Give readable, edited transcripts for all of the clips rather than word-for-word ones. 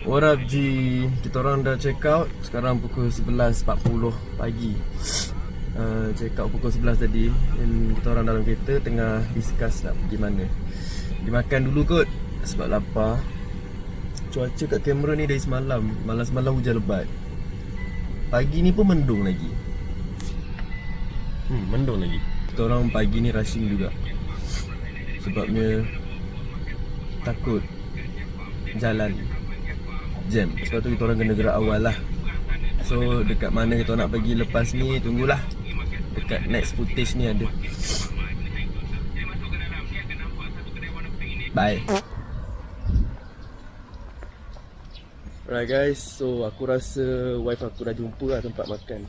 What up G? Kita orang dah check out. Sekarang pukul 11.40 pagi. Check out pukul 11 tadi. Dan kita orang dalam kereta tengah discuss nak pergi mana. Dimakan dulu kot sebab lapar. Cuaca kat kamera ni dari semalam. Malam-semalam hujan lebat. Pagi ni pun mendung lagi. Mendung lagi. Kita orang pagi ni rushing juga. Sebabnya takut jalan jam. Sebab tu kita orang kena gerak awal lah. So dekat mana kita nak pergi lepas ni, tunggulah. Dekat next footage ni ada. Bye. Alright guys, so aku rasa wife aku dah jumpa lah tempat makan.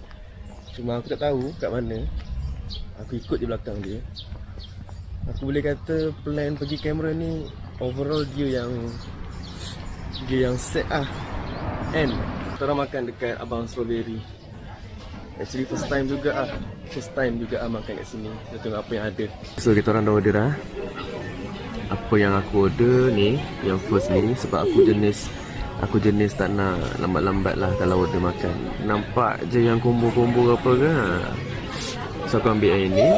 Cuma aku tak tahu kat mana. Aku ikut di belakang dia. Aku boleh kata plan pergi kamera ni overall dia yang set lah. And kita orang makan dekat Abang Strawberry. Actually first time juga makan kat sini. Kita tengok apa yang ada. So kita orang dah order lah. Apa yang aku order ni, yang first ni, sebab aku jenis tak nak lambat-lambat lah kalau order makan. Nampak je yang combo-combo apa kan. So aku ambil yang ni.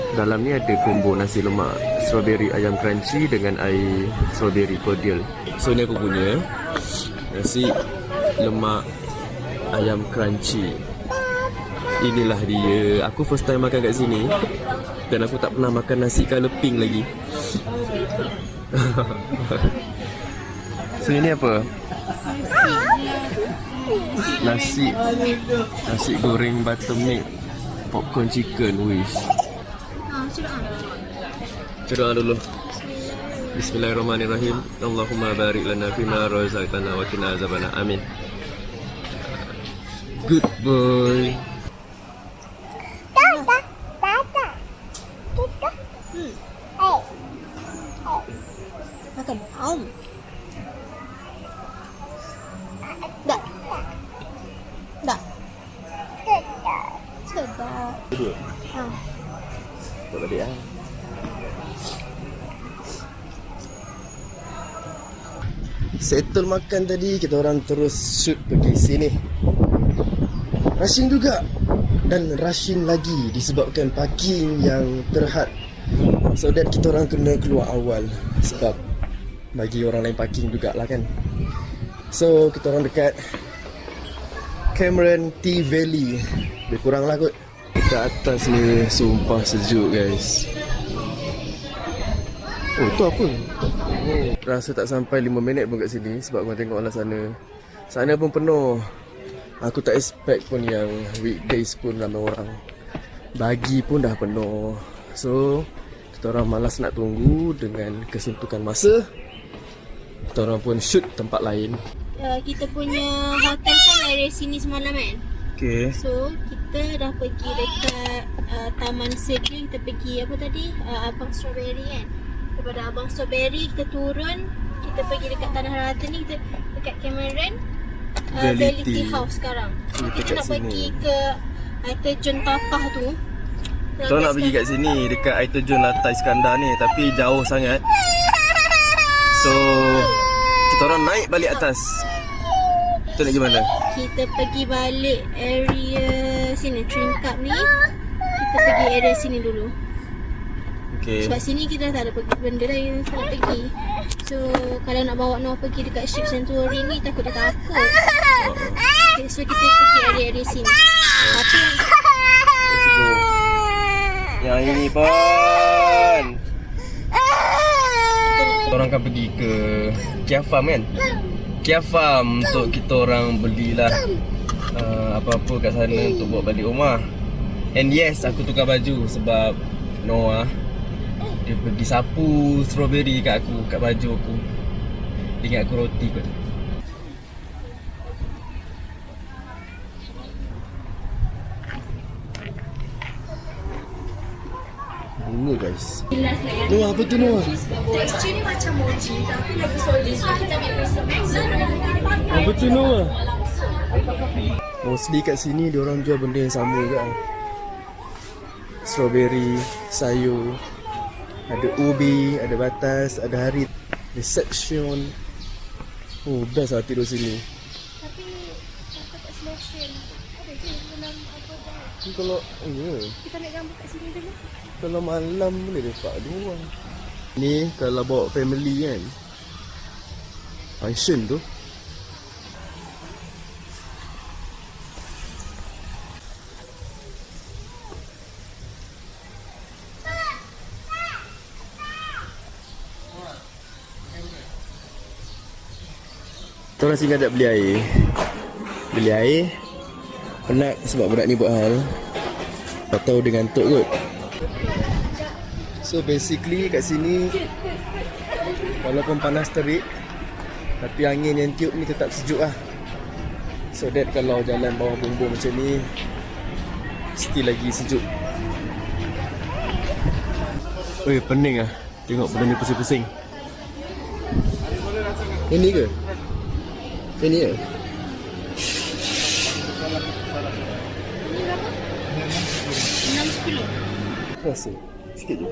Dalam ni ada combo nasi lemak strawberry ayam crunchy dengan air strawberry cordial. So ni aku punya nasi lemak ayam crunchy. Inilah dia. Aku first time makan kat sini. Dan aku tak pernah makan nasi colour pink lagi. So ini apa? Nasi goreng buttermilk popcorn chicken. Wish. Doa dulu. Bismillahirrahmanirrahim. Allahumma barik lana fima razaqtana wa qina azabannar. Amin. Good boy. Makan. Tak. Tak. Sedap. Duduk. Tak balik lah. Settle makan tadi, kita orang terus shoot pergi sini. Rushing juga. Dan rushing lagi disebabkan parking yang terhad. So that kita orang kena keluar awal. Sebab bagi orang lain parking jugalah kan. So kita orang dekat Cameron T Valley. Lebih kurang lah kot. Dekat atas ni sumpah sejuk guys. Oh tu apa? Rasa tak sampai 5 minit pun kat sini. Sebab korang tengok lah sana. Sana pun penuh. Aku tak expect pun yang weekdays pun ramai orang. Pagi pun dah penuh. So kita orang malas nak tunggu. Dengan kesuntukan masa, kita orang pun shoot tempat lain. Kita punya hotel kan area sini semalam kan. Okay. So kita dah pergi dekat Taman Sergio. Kita pergi apa tadi? Abang Strawberry kan. Daripada Abang Strawberry kita turun, kita pergi dekat Tanah Rata ni, kita dekat Cameron Valley Tea House sekarang. Kita nak pergi ke Air Terjun Tapah tu. Kita nak pergi kat sini dekat Air Terjun Latai Iskandar ni, tapi jauh sangat. So kita orang naik balik atas. Kita nak pergi mana? Kita pergi balik area sini, Train Cup ni. Kita pergi area sini dulu. Okay. Sebab sini kita dah tak ada benda dah yang nak pergi. So kalau nak bawa Noah pergi dekat Ship Sanctuary ni, takut dia takut. Okay, so kita pergi area-area sini. Tapi let's go. Yang ini pun kita orang akan pergi ke Kia Farm kan? Kia Farm untuk kita orang belilah apa-apa kat sana untuk bawa balik rumah. And yes, aku tukar baju sebab Noah dia pergi sapu strawberry kat aku, kat baju aku. Dia ingat aku roti kot. Bunga guys. Noah, apa tu Noah? Tekstur ni macam mochi tapi lagi solid. So kita ambil piece. Apa tu Noah? Mostly kat sini diorang jual benda yang sama je. Strawberry, sayur, ada ubi, ada batas, ada hari reception. Oh, best lah tidur sini. Tapi aku tak selesa. Ada je dalam apa dah. Ni kalau Kita ambil gambar kat sini dulu. kalau malam boleh lepak 2 orang. Ni kalau bawa family kan. Function tu. Kita orang singgah tak beli air. Beli air. Penat sebab budak ni buat hal. Tak tahu dia ngantuk kot. So basically kat sini walaupun panas terik, tapi angin yang tiup ni tetap sejuk lah. So that kalau jalan bawah bumbung macam ni, still lagi sejuk. Oi, pening lah. Tengok benda ni pusing-pusing. Ini ke? Ini ke? Rasa sikit je.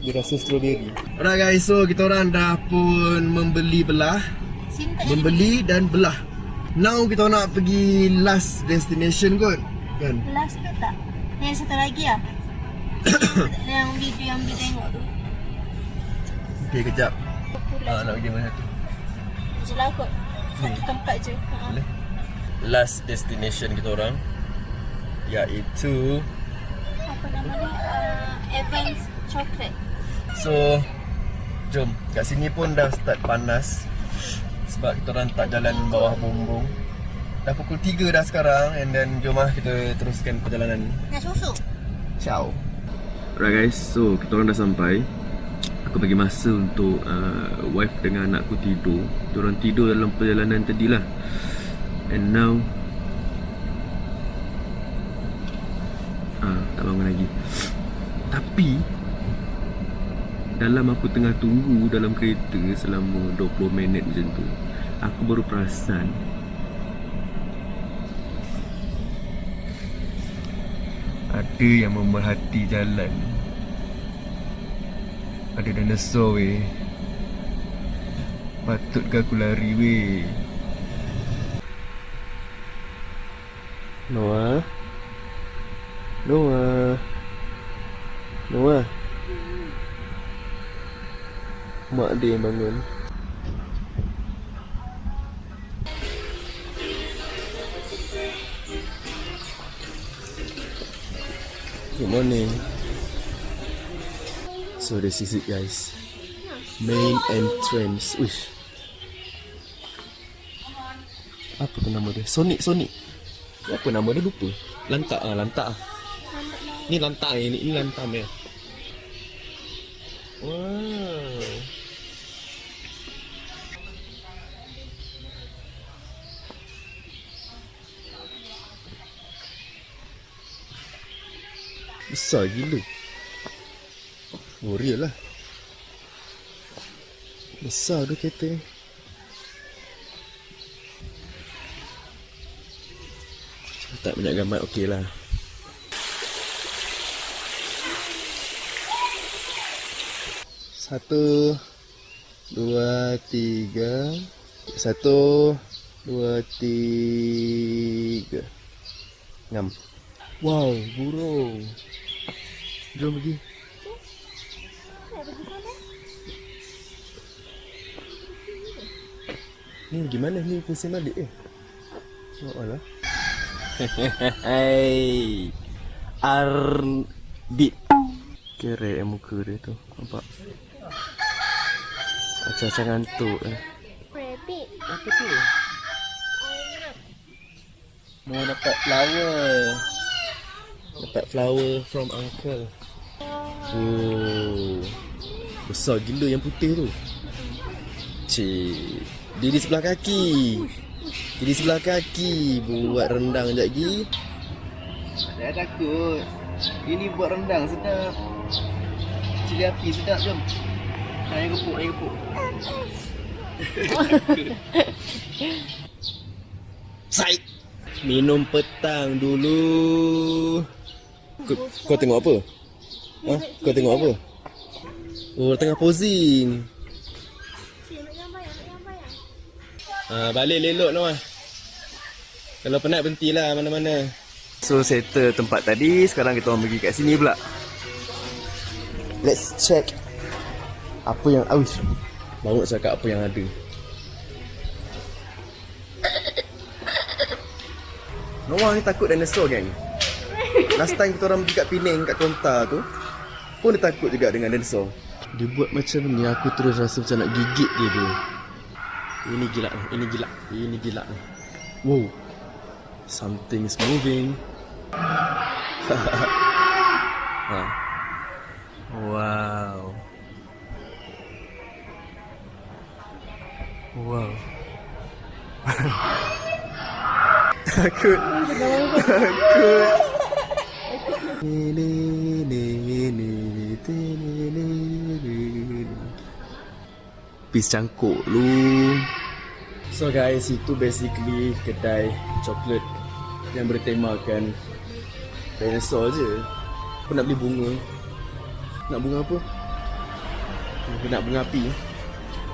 Dia rasa strawberry. Alright guys, so kita orang dah pun membeli belah. Sini tak Membeli dan belah. Now kita nak pergi last destination kot. Kan? last tu tak? Yang satu lagi lah. Yang video yang kita tengok tu. Okay, kejap. Nak pergi mana tu? Je lah kot. Satu tempat je. Boleh. Last destination kita orang iaitu Apa nama dia? Evans Chocolate. So jom, kat sini pun dah start panas sebab kita orang tak jalan bawah bumbung. Dah pukul 3 dah sekarang. And then jom lah kita teruskan perjalanan. Nak susu? Ciao. Alright guys, so kita orang dah sampai. Aku bagi masa untuk wife dengan anakku tidur. Diorang tidur dalam perjalanan tadi lah. And now tak bangun lagi. Tapi dalam aku tengah tunggu dalam kereta selama 20 minit macam tu, aku baru perasan ada yang memerhati jalan. Ada dinosaur weh. Patut ke aku lari weh. Noah. Noah. Noah. Mak dia yang bangun. Good morning. So this is it guys. Main entrance. Uish. Apa tu nama dia? Sonic. Apa nama dia lupa. Lantak ah. Ni lantak ni lantam ya. Wow. Besar gila. Oh real lah. Besar tu kereta ni. Tak banyak gambar okey lah. Satu, dua, tiga. 1, 2, 3. 6. Wow, burung. Jom pergi. Ni gimana ni pusing balik Oh Allah. Hey. Arbit. Kerek muka dia tu. Nampak? Macam-macam ngantuk Rabbit. Apa tu? Mau dapat flower. Dapat flower from uncle. Oh. Besar gila yang putih tu. Cik. Dia di sebelah kaki. Dia di sebelah kaki. Buat rendang sekejap lagi. Jangan takut. Ini buat rendang sedap. Cili api sedap, jom. Ayam gepuk. Saik. Minum petang dulu. Kau tengok apa? Kau tengok apa? Oh, tengah posing. Nak gambar ya? Balik lelok Noah. Kalau penat berhentilah mana-mana. So settle tempat tadi. Sekarang kita orang pergi kat sini pula. Let's check apa yang baru nak cakap apa yang ada. Noah ni takut dinosaur gang. Last time kita orang pergi kat Penang, kat Konta tu pun dia takut juga dengan dinosaur. Dia buat macam ni, aku terus rasa macam nak gigit dia tu. Ini gila ni, ini gila. Ini gila ni. Wow. Something's moving. Wow. Wow. Takut. Takut. Pis cangkuk lu. So guys, itu basically kedai coklat yang bertemakan dinosaur je. Aku nak beli bunga. Nak bunga apa? Aku nak bunga api.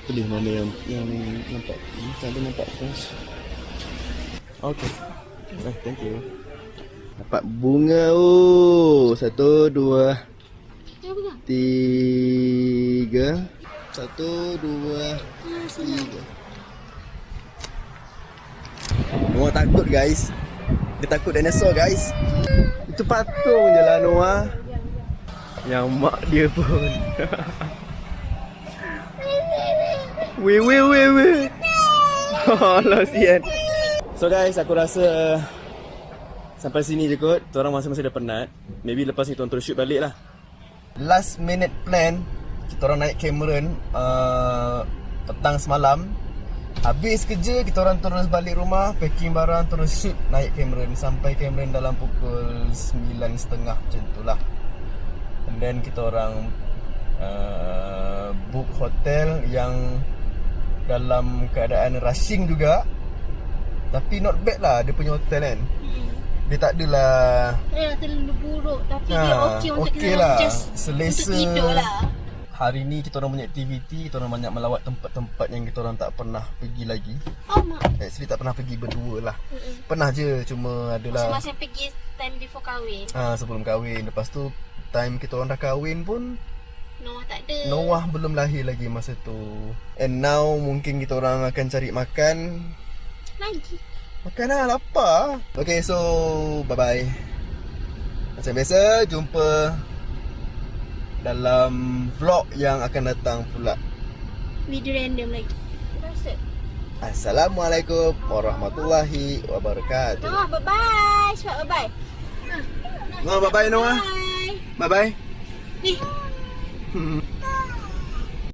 Pilih mana yang nampak. Macam tu nampak fresh. Okay. Thank you. Dapat bunga. Oh, 1, 2, 3. 1, 2, 3. Noah takut guys. Dia takut dinosaur guys. Itu patung je lah Noah. Yang mak dia pun. Weh. Alah sian. So guys, aku rasa sampai sini je kot. Korang masing-masing dah penat. Maybe lepas ni tuan terus shoot balik lah. Last minute plan, kita orang naik Cameron petang semalam. Habis kerja, kita orang terus balik rumah, packing barang, terus shoot naik Cameron. Sampai Cameron dalam pukul 9.30 macam tu lah. And then kita orang book hotel yang dalam keadaan rushing juga. Tapi not bad lah dia punya hotel kan. Dia tak adalah terlalu buruk. Tapi dia okey untuk okey kita lah. just Selesa. untuk tidur lah. Hari ni kita orang punya aktiviti, kita orang banyak melawat tempat-tempat yang kita orang tak pernah pergi lagi. Oh mak. Actually tak pernah pergi berdua lah. Pernah je, cuma adalah Masa pergi time before kahwin. sebelum kahwin. Lepas tu time kita orang dah kahwin pun Noah tak ada. Noah belum lahir lagi masa tu. And now mungkin kita orang akan cari makan. Lagi. Makan lah, lapar. Okay, so bye-bye. Macam biasa, jumpa dalam vlog yang akan datang pula. Video random lagi. Rasa. Assalamualaikum warahmatullahi wabarakatuh. Noah, bye-bye. Cepat bye-bye. Noah, bye-bye Noah. Bye. Bye-bye. Ni.